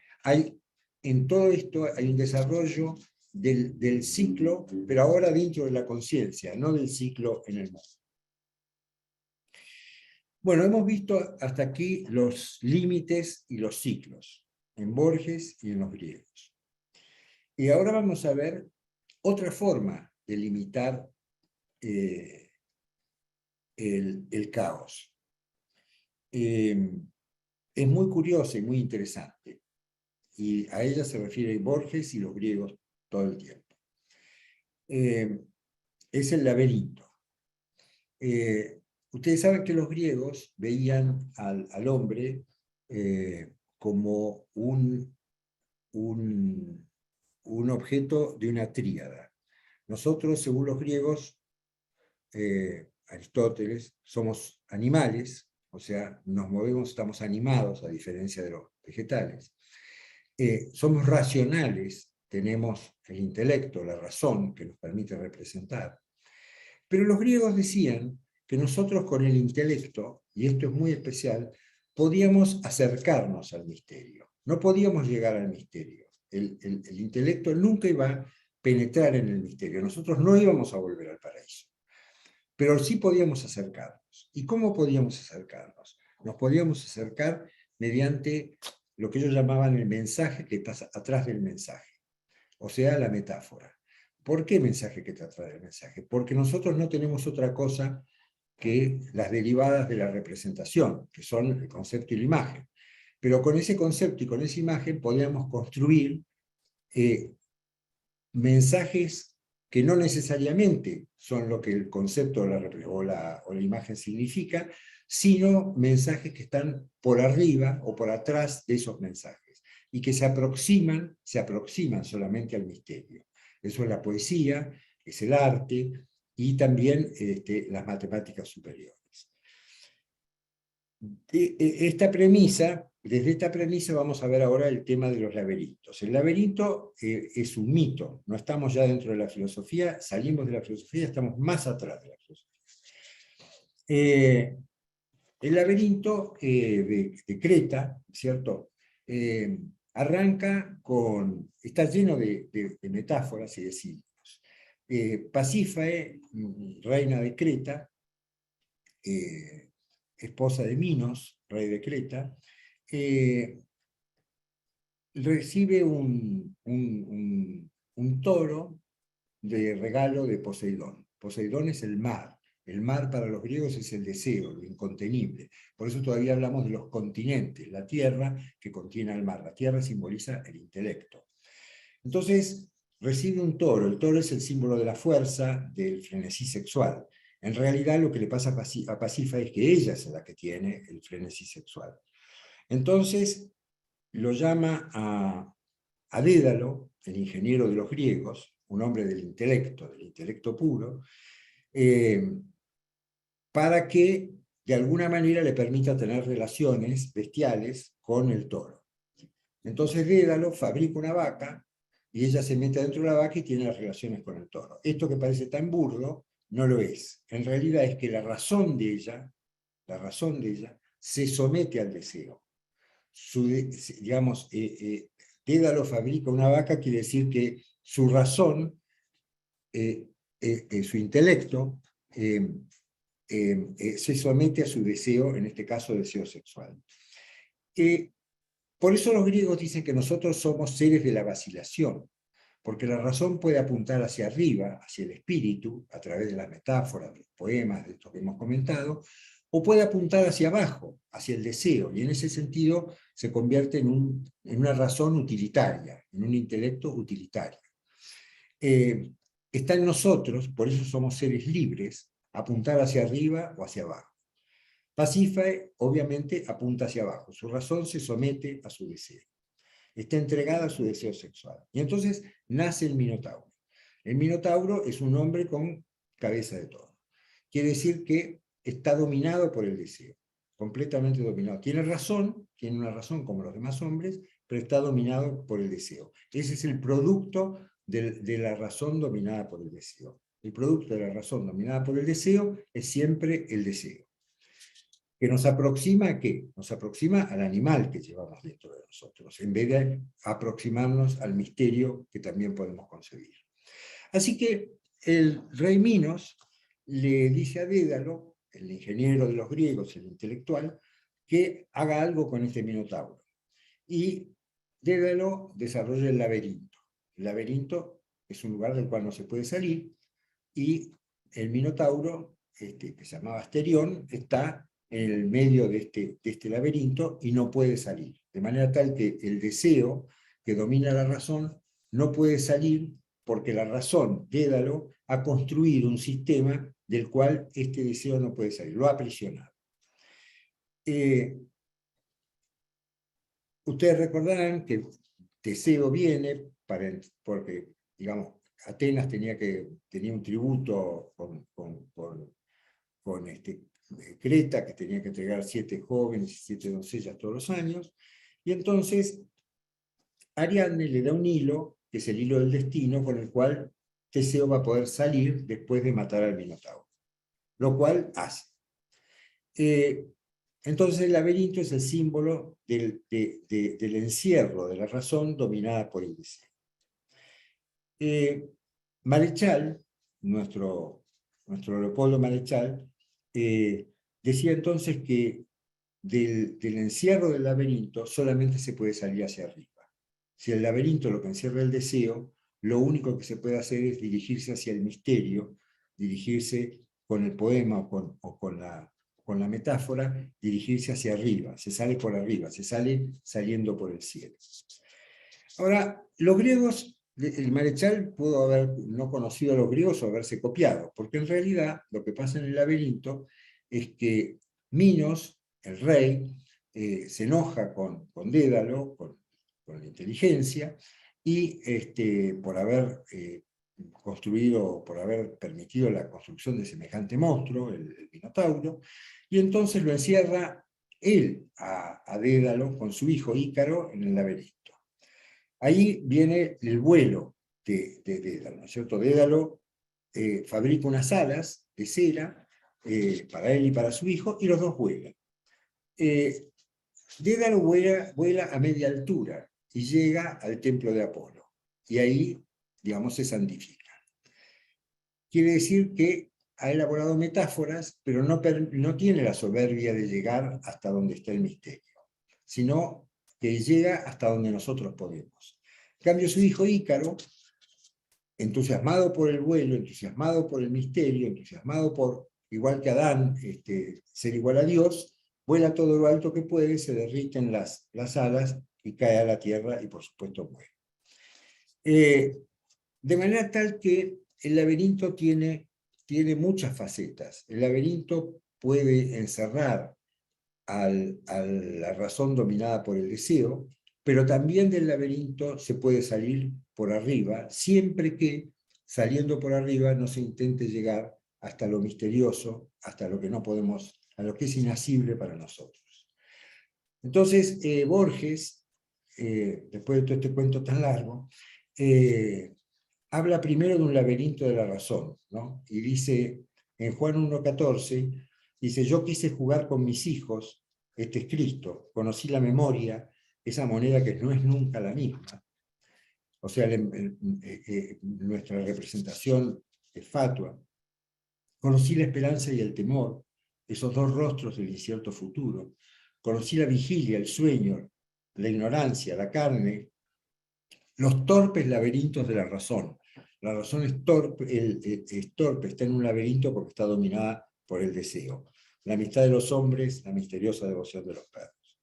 en todo esto hay un desarrollo del ciclo, pero ahora dentro de la conciencia, no del ciclo en el mundo. Bueno, hemos visto hasta aquí los límites y los ciclos, en Borges y en los griegos. Y ahora vamos a ver otra forma de limitar el caos. Es muy curiosa y muy interesante, y a ella se refiere Borges y los griegos todo el tiempo. Es el laberinto. Ustedes saben que los griegos veían al hombre como un objeto de una tríada. Nosotros, según los griegos, Aristóteles, somos animales, o sea, nos movemos, estamos animados, a diferencia de los vegetales. Somos racionales, tenemos el intelecto, la razón, que nos permite representar. Pero los griegos decían que nosotros con el intelecto, y esto es muy especial, podíamos acercarnos al misterio. No podíamos llegar al misterio. El intelecto nunca iba a penetrar en el misterio. Nosotros no íbamos a volver al paraíso. Pero sí podíamos acercarnos. ¿Y cómo podíamos acercarnos? Nos podíamos acercar mediante lo que ellos llamaban el mensaje que está atrás del mensaje. O sea, la metáfora. ¿Por qué mensaje que está atrás del mensaje? Porque nosotros no tenemos otra cosa que las derivadas de la representación, que son el concepto y la imagen. Pero con ese concepto y con esa imagen podíamos construir mensajes que no necesariamente son lo que el concepto o la imagen significa, sino mensajes que están por arriba o por atrás de esos mensajes, y que se aproximan solamente al misterio. Eso es la poesía, es el arte, y también las matemáticas superiores. Desde esta premisa vamos a ver ahora el tema de los laberintos. El laberinto es un mito, no estamos ya dentro de la filosofía, salimos de la filosofía, estamos más atrás de la filosofía. El laberinto de Creta, ¿cierto? Está lleno de metáforas y de símbolos. Pasífae, reina de Creta, esposa de Minos, rey de Creta, recibe un toro de regalo de Poseidón. Poseidón es el mar. El mar para los griegos es el deseo, lo incontenible. Por eso todavía hablamos de los continentes, la tierra que contiene al mar. La tierra simboliza el intelecto. Entonces, recibe un toro. El toro es el símbolo de la fuerza, del frenesí sexual. En realidad, lo que le pasa a Pasífae es que ella es la que tiene el frenesí sexual. Entonces, lo llama a Dédalo, el ingeniero de los griegos, un hombre del intelecto puro, para que de alguna manera le permita tener relaciones bestiales con el toro. Entonces Dédalo fabrica una vaca y ella se mete dentro de la vaca y tiene las relaciones con el toro. Esto que parece tan burdo, no lo es. En realidad es que la razón de ella se somete al deseo. Digamos, Dédalo fabrica una vaca, quiere decir que su razón su intelecto se somete a su deseo, en este caso deseo sexual. Por eso los griegos dicen que nosotros somos seres de la vacilación, porque la razón puede apuntar hacia arriba, hacia el espíritu, a través de las metáforas, de los poemas, de esto que hemos comentado, o puede apuntar hacia abajo, hacia el deseo, y en ese sentido se convierte en una razón utilitaria, en un intelecto utilitario. Está en nosotros, por eso somos seres libres, apuntar hacia arriba o hacia abajo. Pasífae, obviamente, apunta hacia abajo, su razón se somete a su deseo. Está entregada a su deseo sexual. Y entonces nace el Minotauro. El Minotauro es un hombre con cabeza de toro. Quiere decir que está dominado por el deseo, completamente dominado. Tiene razón, tiene una razón como los demás hombres, pero está dominado por el deseo. Ese es el producto de la razón dominada por el deseo. El producto de la razón dominada por el deseo es siempre el deseo. ¿Que nos aproxima a qué? Nos aproxima al animal que llevamos dentro de nosotros, en vez de aproximarnos al misterio que también podemos concebir. Así que el rey Minos le dice a Dédalo, el ingeniero de los griegos, el intelectual, que haga algo con este Minotauro. Y Dédalo desarrolla el laberinto. El laberinto es un lugar del cual no se puede salir, y el Minotauro, que se llamaba Asterión, está en el medio de este laberinto y no puede salir. De manera tal que el deseo que domina la razón no puede salir porque la razón, Dédalo, ha construido un sistema del cual este deseo no puede salir, lo ha aprisionado. Ustedes recordarán que Teseo viene porque, digamos, Atenas tenía un tributo con Creta, que tenía que entregar 7 jóvenes y 7 doncellas todos los años, y entonces Ariadne le da un hilo, que es el hilo del destino, con el cual Teseo va a poder salir después de matar al Minotauro, lo cual hace. Entonces el laberinto es el símbolo del encierro de la razón dominada por el deseo. Marechal, nuestro Leopoldo Marechal, decía entonces que del encierro del laberinto solamente se puede salir hacia arriba. Si el laberinto lo que encierra el deseo, lo único que se puede hacer es dirigirse hacia el misterio, dirigirse con el poema o con la metáfora, dirigirse hacia arriba, se sale por arriba, se sale saliendo por el cielo. Ahora, los griegos, el Marechal pudo haber no conocido a los griegos o haberse copiado, porque en realidad lo que pasa en el laberinto es que Minos, el rey, se enoja con Dédalo, con la inteligencia, y por haber construido, por haber permitido la construcción de semejante monstruo, el Minotauro, y entonces lo encierra él a Dédalo con su hijo Ícaro en el laberinto. Ahí viene el vuelo de Dédalo, ¿no es cierto? Dédalo fabrica unas alas de cera para él y para su hijo, y los dos vuelan. Dédalo vuela a media altura y llega al templo de Apolo, y ahí, digamos, se santifica. Quiere decir que ha elaborado metáforas, pero no tiene la soberbia de llegar hasta donde está el misterio, sino que llega hasta donde nosotros podemos. En cambio, su hijo Ícaro, entusiasmado por el vuelo, entusiasmado por el misterio, entusiasmado por, igual que Adán, ser igual a Dios, vuela todo lo alto que puede, se derriten las alas y cae a la tierra y por supuesto muere. De manera tal que el laberinto tiene muchas facetas. El laberinto puede encerrar a la razón dominada por el deseo, pero también del laberinto se puede salir por arriba, siempre que saliendo por arriba no se intente llegar hasta lo misterioso, hasta lo que no podemos, a lo que es inasible para nosotros. Entonces, Borges, después de todo este cuento tan largo, habla primero de un laberinto de la razón, ¿no? Y dice, en Juan 1:14, dice, yo quise jugar con mis hijos, este es Cristo, conocí la memoria, esa moneda que no es nunca la misma. O sea, nuestra representación es fatua. Conocí la esperanza y el temor, esos dos rostros del incierto futuro. Conocí la vigilia, el sueño, la ignorancia, la carne, los torpes laberintos de la razón. La razón es torpe, es torpe, está en un laberinto porque está dominada por el deseo. La amistad de los hombres, la misteriosa devoción de los perros.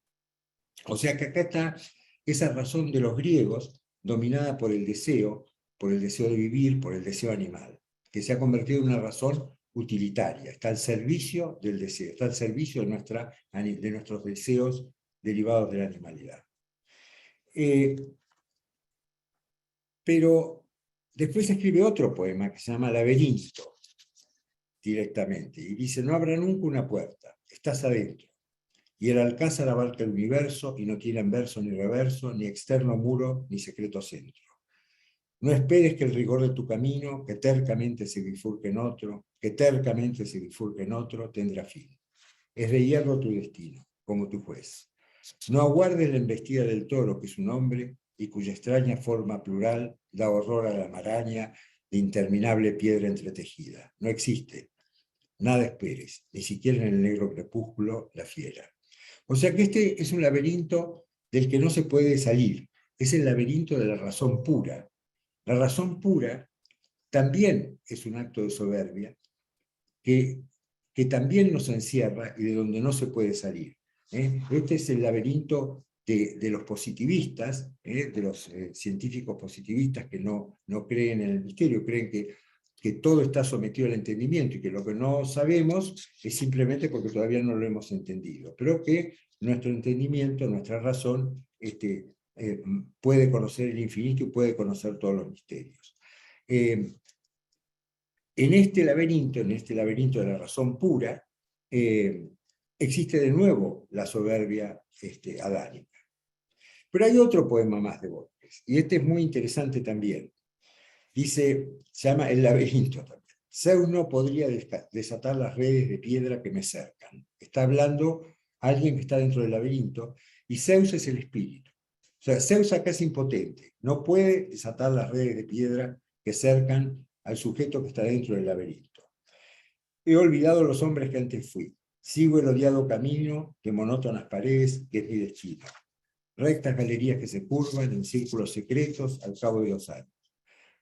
O sea que acá está esa razón de los griegos dominada por el deseo de vivir, por el deseo animal, que se ha convertido en una razón utilitaria, está al servicio del deseo, está al servicio de nuestros deseos derivados de la animalidad. Pero después escribe otro poema que se llama Laberinto, directamente, y dice: no habrá nunca una puerta, estás adentro, y el alcázar abarca el universo y no tiene anverso ni reverso, ni externo muro, ni secreto centro. No esperes que el rigor de tu camino, que tercamente se bifurque en otro, tendrá fin. Es de hierro tu destino, como tu juez. No aguardes la embestida del toro, que es un hombre, y cuya extraña forma plural da horror a la maraña de interminable piedra entretejida. No existe. Nada esperes, ni siquiera en el negro crepúsculo, la fiera. O sea que este es un laberinto del que no se puede salir. Es el laberinto de la razón pura. La razón pura también es un acto de soberbia que también nos encierra y de donde no se puede salir. Este es el laberinto de los positivistas, de los científicos positivistas que no creen en el misterio, creen que todo está sometido al entendimiento y que lo que no sabemos es simplemente porque todavía no lo hemos entendido, pero que nuestro entendimiento, nuestra razón, puede conocer el infinito y puede conocer todos los misterios. En este laberinto de la razón pura, existe de nuevo la soberbia adánica. Pero hay otro poema más de Borges, y este es muy interesante también. Se llama El laberinto también. Zeus no podría desatar las redes de piedra que me cercan. Está hablando alguien que está dentro del laberinto, y Zeus es el espíritu. O sea, Zeus acá es impotente, no puede desatar las redes de piedra que cercan al sujeto que está dentro del laberinto. He olvidado los hombres que antes fui. Sigo el odiado camino de monótonas paredes que es mi destino. Rectas galerías que se curvan en círculos secretos al cabo de los años.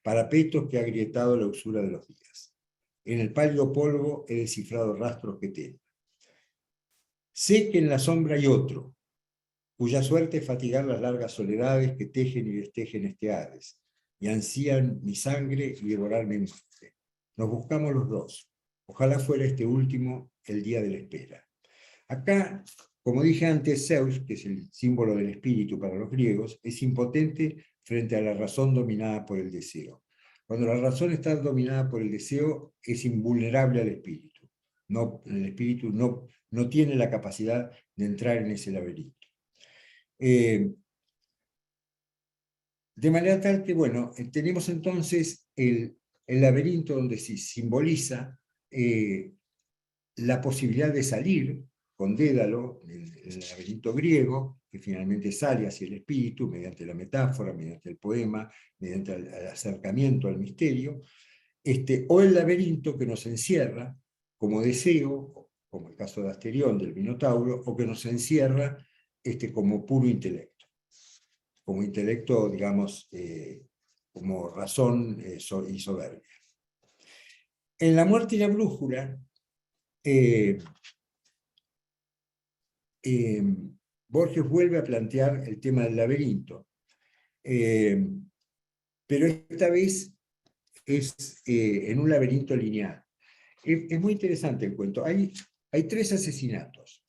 Parapetos que ha agrietado la usura de los días. En el pálido polvo he descifrado rastros que temen. Sé que en la sombra hay otro, cuya suerte es fatigar las largas soledades que tejen y destejen este Hades, y ansían mi sangre y devorar mi muerte. Nos buscamos los dos. Ojalá fuera este último el día de la espera. Acá, como dije antes, Zeus, que es el símbolo del espíritu para los griegos, es impotente frente a la razón dominada por el deseo. Cuando la razón está dominada por el deseo, es invulnerable al espíritu. El espíritu no tiene la capacidad de entrar en ese laberinto. De manera tal que, bueno, tenemos entonces el laberinto donde se simboliza la posibilidad de salir con Dédalo, el laberinto griego, que finalmente sale hacia el espíritu mediante la metáfora, mediante el poema, mediante el acercamiento al misterio, o el laberinto que nos encierra como deseo, como el caso de Asterión del Minotauro, o que nos encierra como puro intelecto. Como intelecto, digamos, como razón y soberbia. En La muerte y la brújula, Borges vuelve a plantear el tema del laberinto, pero esta vez es en un laberinto lineal. Es muy interesante el cuento. Hay 3 asesinatos.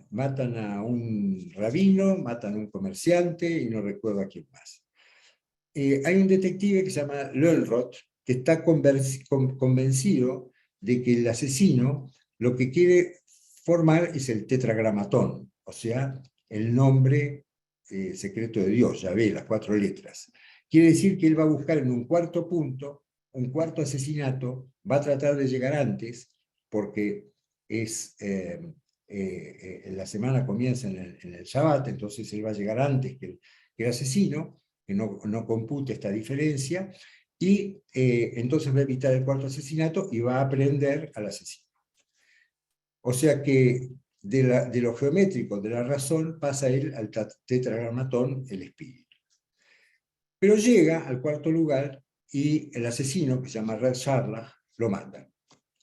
Matan a un rabino, matan a un comerciante y no recuerdo a quién más. Hay un detective que se llama Lönnrot, que está convencido de que el asesino lo que quiere formar es el tetragramatón, o sea, el nombre secreto de Dios, Yahvé, las 4 letras. Quiere decir que él va a buscar en un cuarto punto, un cuarto asesinato, va a tratar de llegar antes, porque la semana comienza en el Shabbat, entonces él va a llegar antes que el asesino, que no compute esta diferencia, y entonces va a evitar el cuarto asesinato y va a aprender al asesino. O sea que de lo geométrico, de la razón, pasa él al tetragrammatón, el espíritu. Pero llega al cuarto lugar y el asesino, que se llama Red Sharlach, lo mata.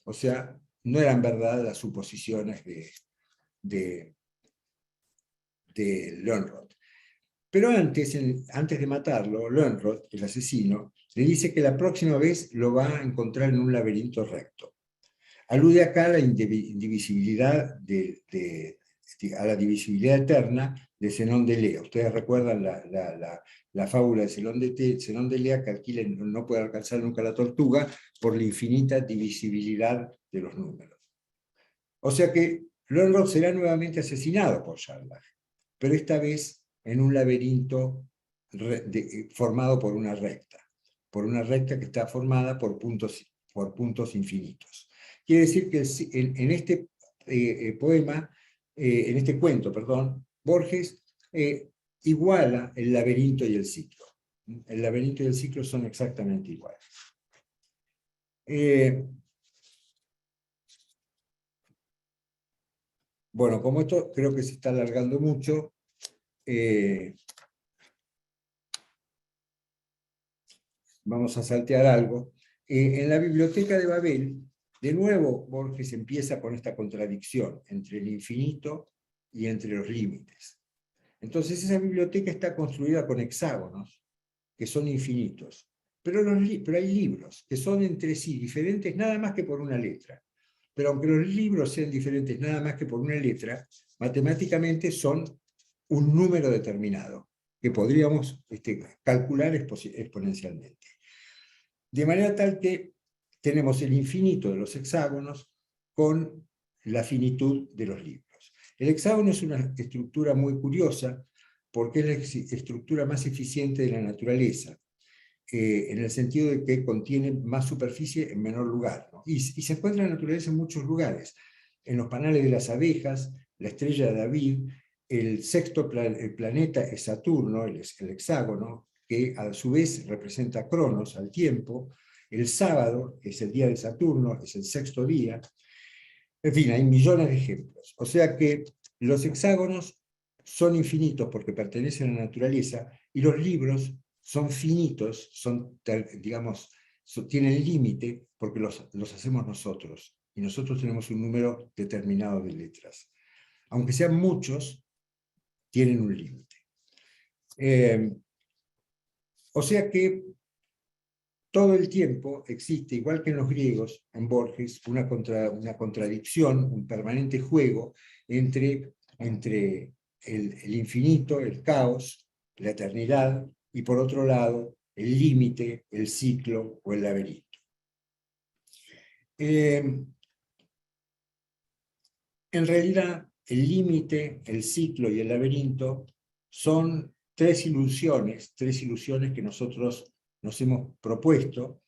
O sea, no eran verdad las suposiciones de Lönnrot. Pero antes de matarlo, Lönnrot, el asesino, le dice que la próxima vez lo va a encontrar en un laberinto recto. Alude acá a la indivisibilidad a la divisibilidad eterna de Zenón de Lea. Ustedes recuerdan la fábula de Zenón de Lea, que Aquiles no puede alcanzar nunca la tortuga por la infinita divisibilidad de los números. O sea que Lönnrot será nuevamente asesinado por Sharlach, pero esta vez en un laberinto formado por una recta que está formada por puntos infinitos. Quiere decir que en este poema, en este cuento, perdón, Borges iguala el laberinto y el ciclo. El laberinto y el ciclo son exactamente iguales. Bueno, como esto creo que se está alargando mucho, vamos a saltear algo. En la biblioteca de Babel, de nuevo Borges empieza con esta contradicción entre el infinito y entre los límites. Entonces esa biblioteca está construida con hexágonos, que son infinitos, pero hay libros que son entre sí diferentes nada más que por una letra. Pero aunque los libros sean diferentes nada más que por una letra, matemáticamente son un número determinado, que podríamos calcular exponencialmente. De manera tal que tenemos el infinito de los hexágonos con la finitud de los libros. El hexágono es una estructura muy curiosa porque es la estructura más eficiente de la naturaleza, en el sentido de que contiene más superficie en menor lugar, ¿no? Y se encuentra en la naturaleza en muchos lugares, en los panales de las abejas, la estrella de David, el sexto planeta es Saturno, el hexágono, que a su vez representa Cronos, al tiempo. El sábado es el día de Saturno, es el sexto día. En fin, hay millones de ejemplos. O sea que los hexágonos son infinitos porque pertenecen a la naturaleza y los libros son finitos, digamos, tienen límite porque los hacemos nosotros y nosotros tenemos un número determinado de letras. Aunque sean muchos, tienen un límite. O sea que todo el tiempo existe, igual que en los griegos, en Borges, una contradicción, un permanente juego entre el infinito, el caos, la eternidad, y por otro lado, el límite, el ciclo o el laberinto. En realidad, el límite, el ciclo y el laberinto son tres ilusiones que nosotros nos hemos propuesto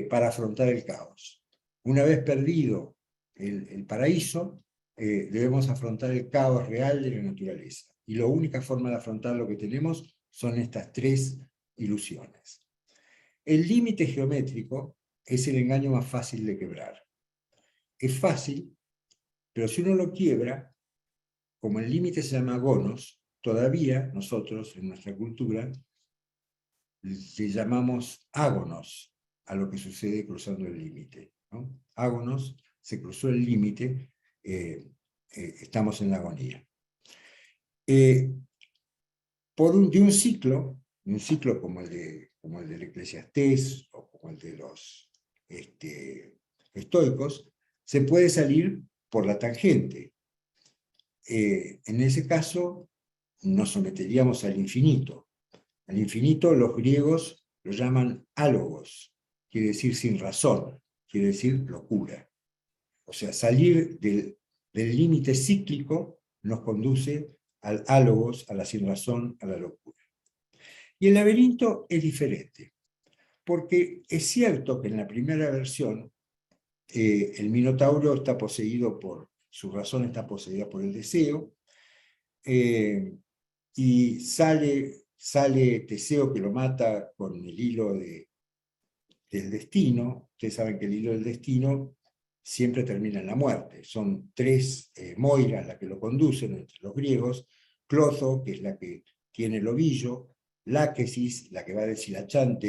para afrontar el caos. Una vez perdido el paraíso, debemos afrontar el caos real de la naturaleza. Y la única forma de afrontar lo que tenemos son estas tres ilusiones. El límite geométrico es el engaño más fácil de quebrar. Es fácil, pero si uno lo quiebra, como el límite se llama gonos, todavía nosotros en nuestra cultura le llamamos ágonos a lo que sucede cruzando el límite, ¿no? Ágonos, se cruzó el límite, estamos en la agonía. De un ciclo como el del Eclesiastés o como el de los estoicos, se puede salir por la tangente. En ese caso, nos someteríamos al infinito. Al infinito los griegos lo llaman álogos, quiere decir sin razón, quiere decir locura. O sea, salir del límite cíclico nos conduce al álogos, a la sinrazón, a la locura. Y el laberinto es diferente, porque es cierto que en la primera versión el Minotauro está poseído su razón está poseída por el deseo, y sale Teseo que lo mata con el hilo del destino. Ustedes saben que el hilo del destino siempre termina en la muerte. Son tres moiras las que lo conducen entre los griegos: Clotho, que es la que tiene el ovillo; Láquesis, la que va deshilando,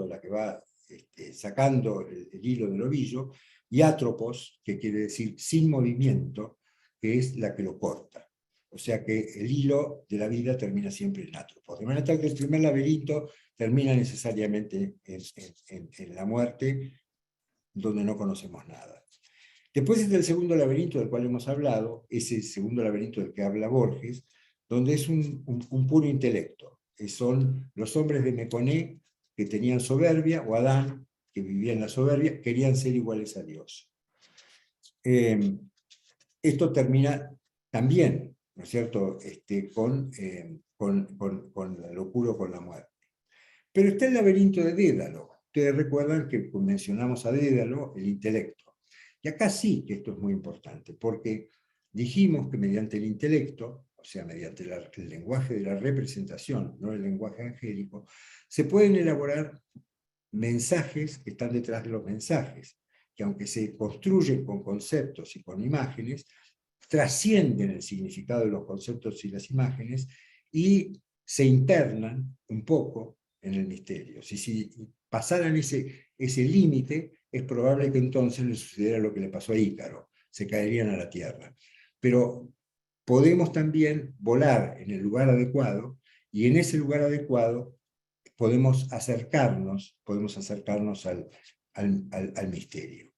la que va sacando el hilo del ovillo; y Atropos, que quiere decir sin movimiento, que es la que lo corta. O sea que el hilo de la vida termina siempre en Atropos. De manera tal que el primer laberinto termina necesariamente en la muerte, donde no conocemos nada. Después está el segundo laberinto del cual hemos hablado, ese segundo laberinto del que habla Borges, donde es un puro intelecto. Son los hombres de Meconé que tenían soberbia, o Adán, que vivía en la soberbia, querían ser iguales a Dios. Esto termina también, ¿no es cierto?, con la locura o con la muerte. Pero está el laberinto de Dédalo. Ustedes recuerdan que mencionamos a Dédalo, el intelecto. Y acá sí que esto es muy importante, porque dijimos que mediante el intelecto, o sea, mediante el lenguaje de la representación, no el lenguaje angélico, se pueden elaborar mensajes que están detrás de los mensajes, que aunque se construyen con conceptos y con imágenes, trascienden el significado de los conceptos y las imágenes y se internan un poco en el misterio. Si pasaran ese límite, es probable que entonces le sucediera lo que le pasó a Ícaro: se caerían a la tierra. Pero podemos también volar en el lugar adecuado, y en ese lugar adecuado podemos acercarnos al misterio.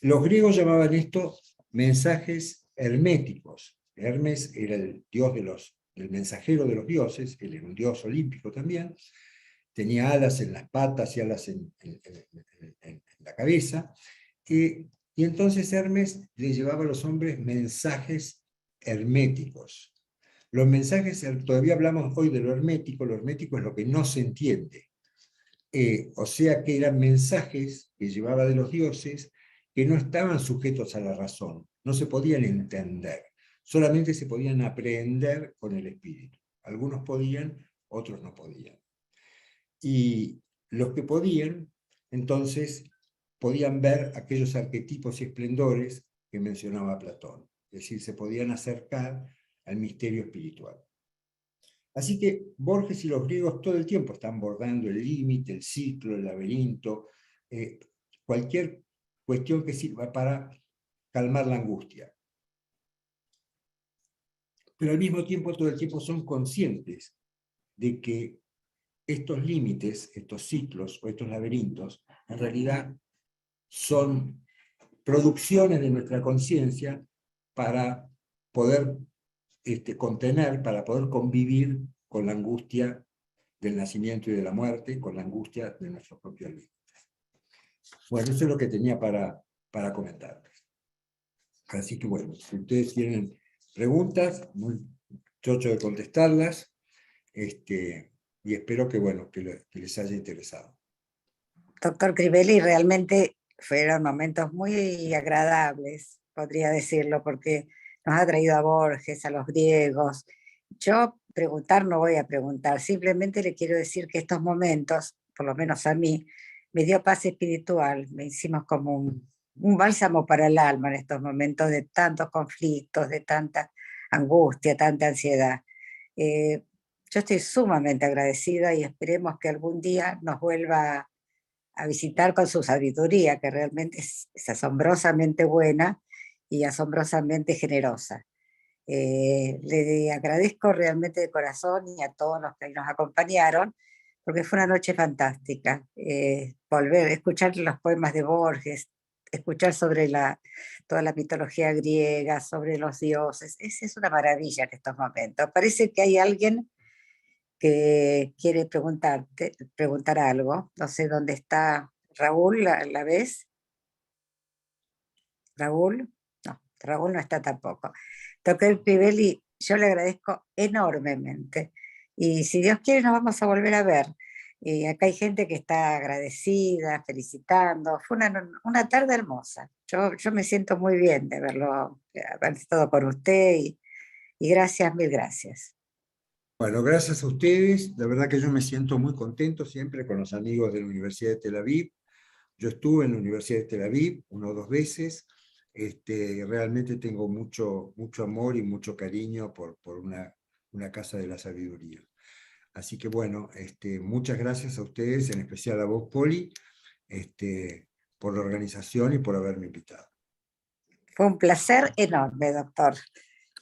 Los griegos llamaban esto mensajes herméticos. Hermes era el dios el mensajero de los dioses, él era un dios olímpico también, tenía alas en las patas y alas en la cabeza, y entonces Hermes le llevaba a los hombres mensajes herméticos. Los mensajes, todavía hablamos hoy de lo hermético es lo que no se entiende. O sea que eran mensajes que llevaba de los dioses que no estaban sujetos a la razón, no se podían entender, solamente se podían aprehender con el espíritu. Algunos podían, otros no podían. Y los que podían, entonces, podían ver aquellos arquetipos y esplendores que mencionaba Platón, es decir, se podían acercar al misterio espiritual. Así que Borges y los griegos todo el tiempo están bordando el límite, el ciclo, el laberinto, cualquier cuestión que sirva para calmar la angustia. Pero al mismo tiempo, todo el tiempo son conscientes de que estos límites, estos ciclos o estos laberintos, en realidad son producciones de nuestra conciencia para poder contener, para poder convivir con la angustia del nacimiento y de la muerte, con la angustia de nuestros propios límites. Bueno, eso es lo que tenía para comentarles. Así que bueno, si ustedes tienen preguntas, muy chocho de contestarlas, y espero que, bueno, que les haya interesado. Doctor Crivelli, realmente fueron momentos muy agradables, podría decirlo, porque nos ha traído a Borges, a los griegos. Yo preguntar no voy a preguntar, simplemente le quiero decir que estos momentos, por lo menos a mí, me dio paz espiritual, me hicimos como un bálsamo para el alma en estos momentos de tantos conflictos, de tanta angustia, tanta ansiedad. Eh, yo estoy sumamente agradecida y esperemos que algún día nos vuelva a visitar con su sabiduría, que realmente es asombrosamente buena y asombrosamente generosa. Le agradezco realmente de corazón y a todos los que nos acompañaron, porque fue una noche fantástica. Volver a escuchar los poemas de Borges, escuchar sobre toda la mitología griega, sobre los dioses, es una maravilla en estos momentos. Parece que hay alguien que quiere preguntar algo. No sé dónde está Raúl, ¿la ves? Raúl, no, Raúl no está tampoco. Doctor Crivelli, yo le agradezco enormemente. Y si Dios quiere, nos vamos a volver a ver. Acá hay gente que está agradecida, felicitando. Fue una tarde hermosa. Yo me siento muy bien de haber estado con usted y gracias, mil gracias. Bueno, gracias a ustedes. La verdad que yo me siento muy contento siempre con los amigos de la Universidad de Tel Aviv. Yo estuve en la Universidad de Tel Aviv 1 o 2 veces. Realmente tengo mucho amor y mucho cariño por una casa de la sabiduría. Así que bueno, muchas gracias a ustedes, en especial a vos, Poli, por la organización y por haberme invitado. Fue un placer enorme, doctor.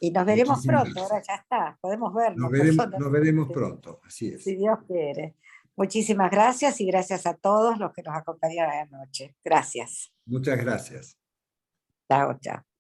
Y nos veremos Muchísimas pronto, ahora gracias. ya está, podemos Nos vernos veremos, nos veremos personalmente, pronto, así si es. Dios quiere. Muchísimas gracias y gracias a todos los que nos acompañaron anoche. Gracias. Muchas gracias. Chao, chao.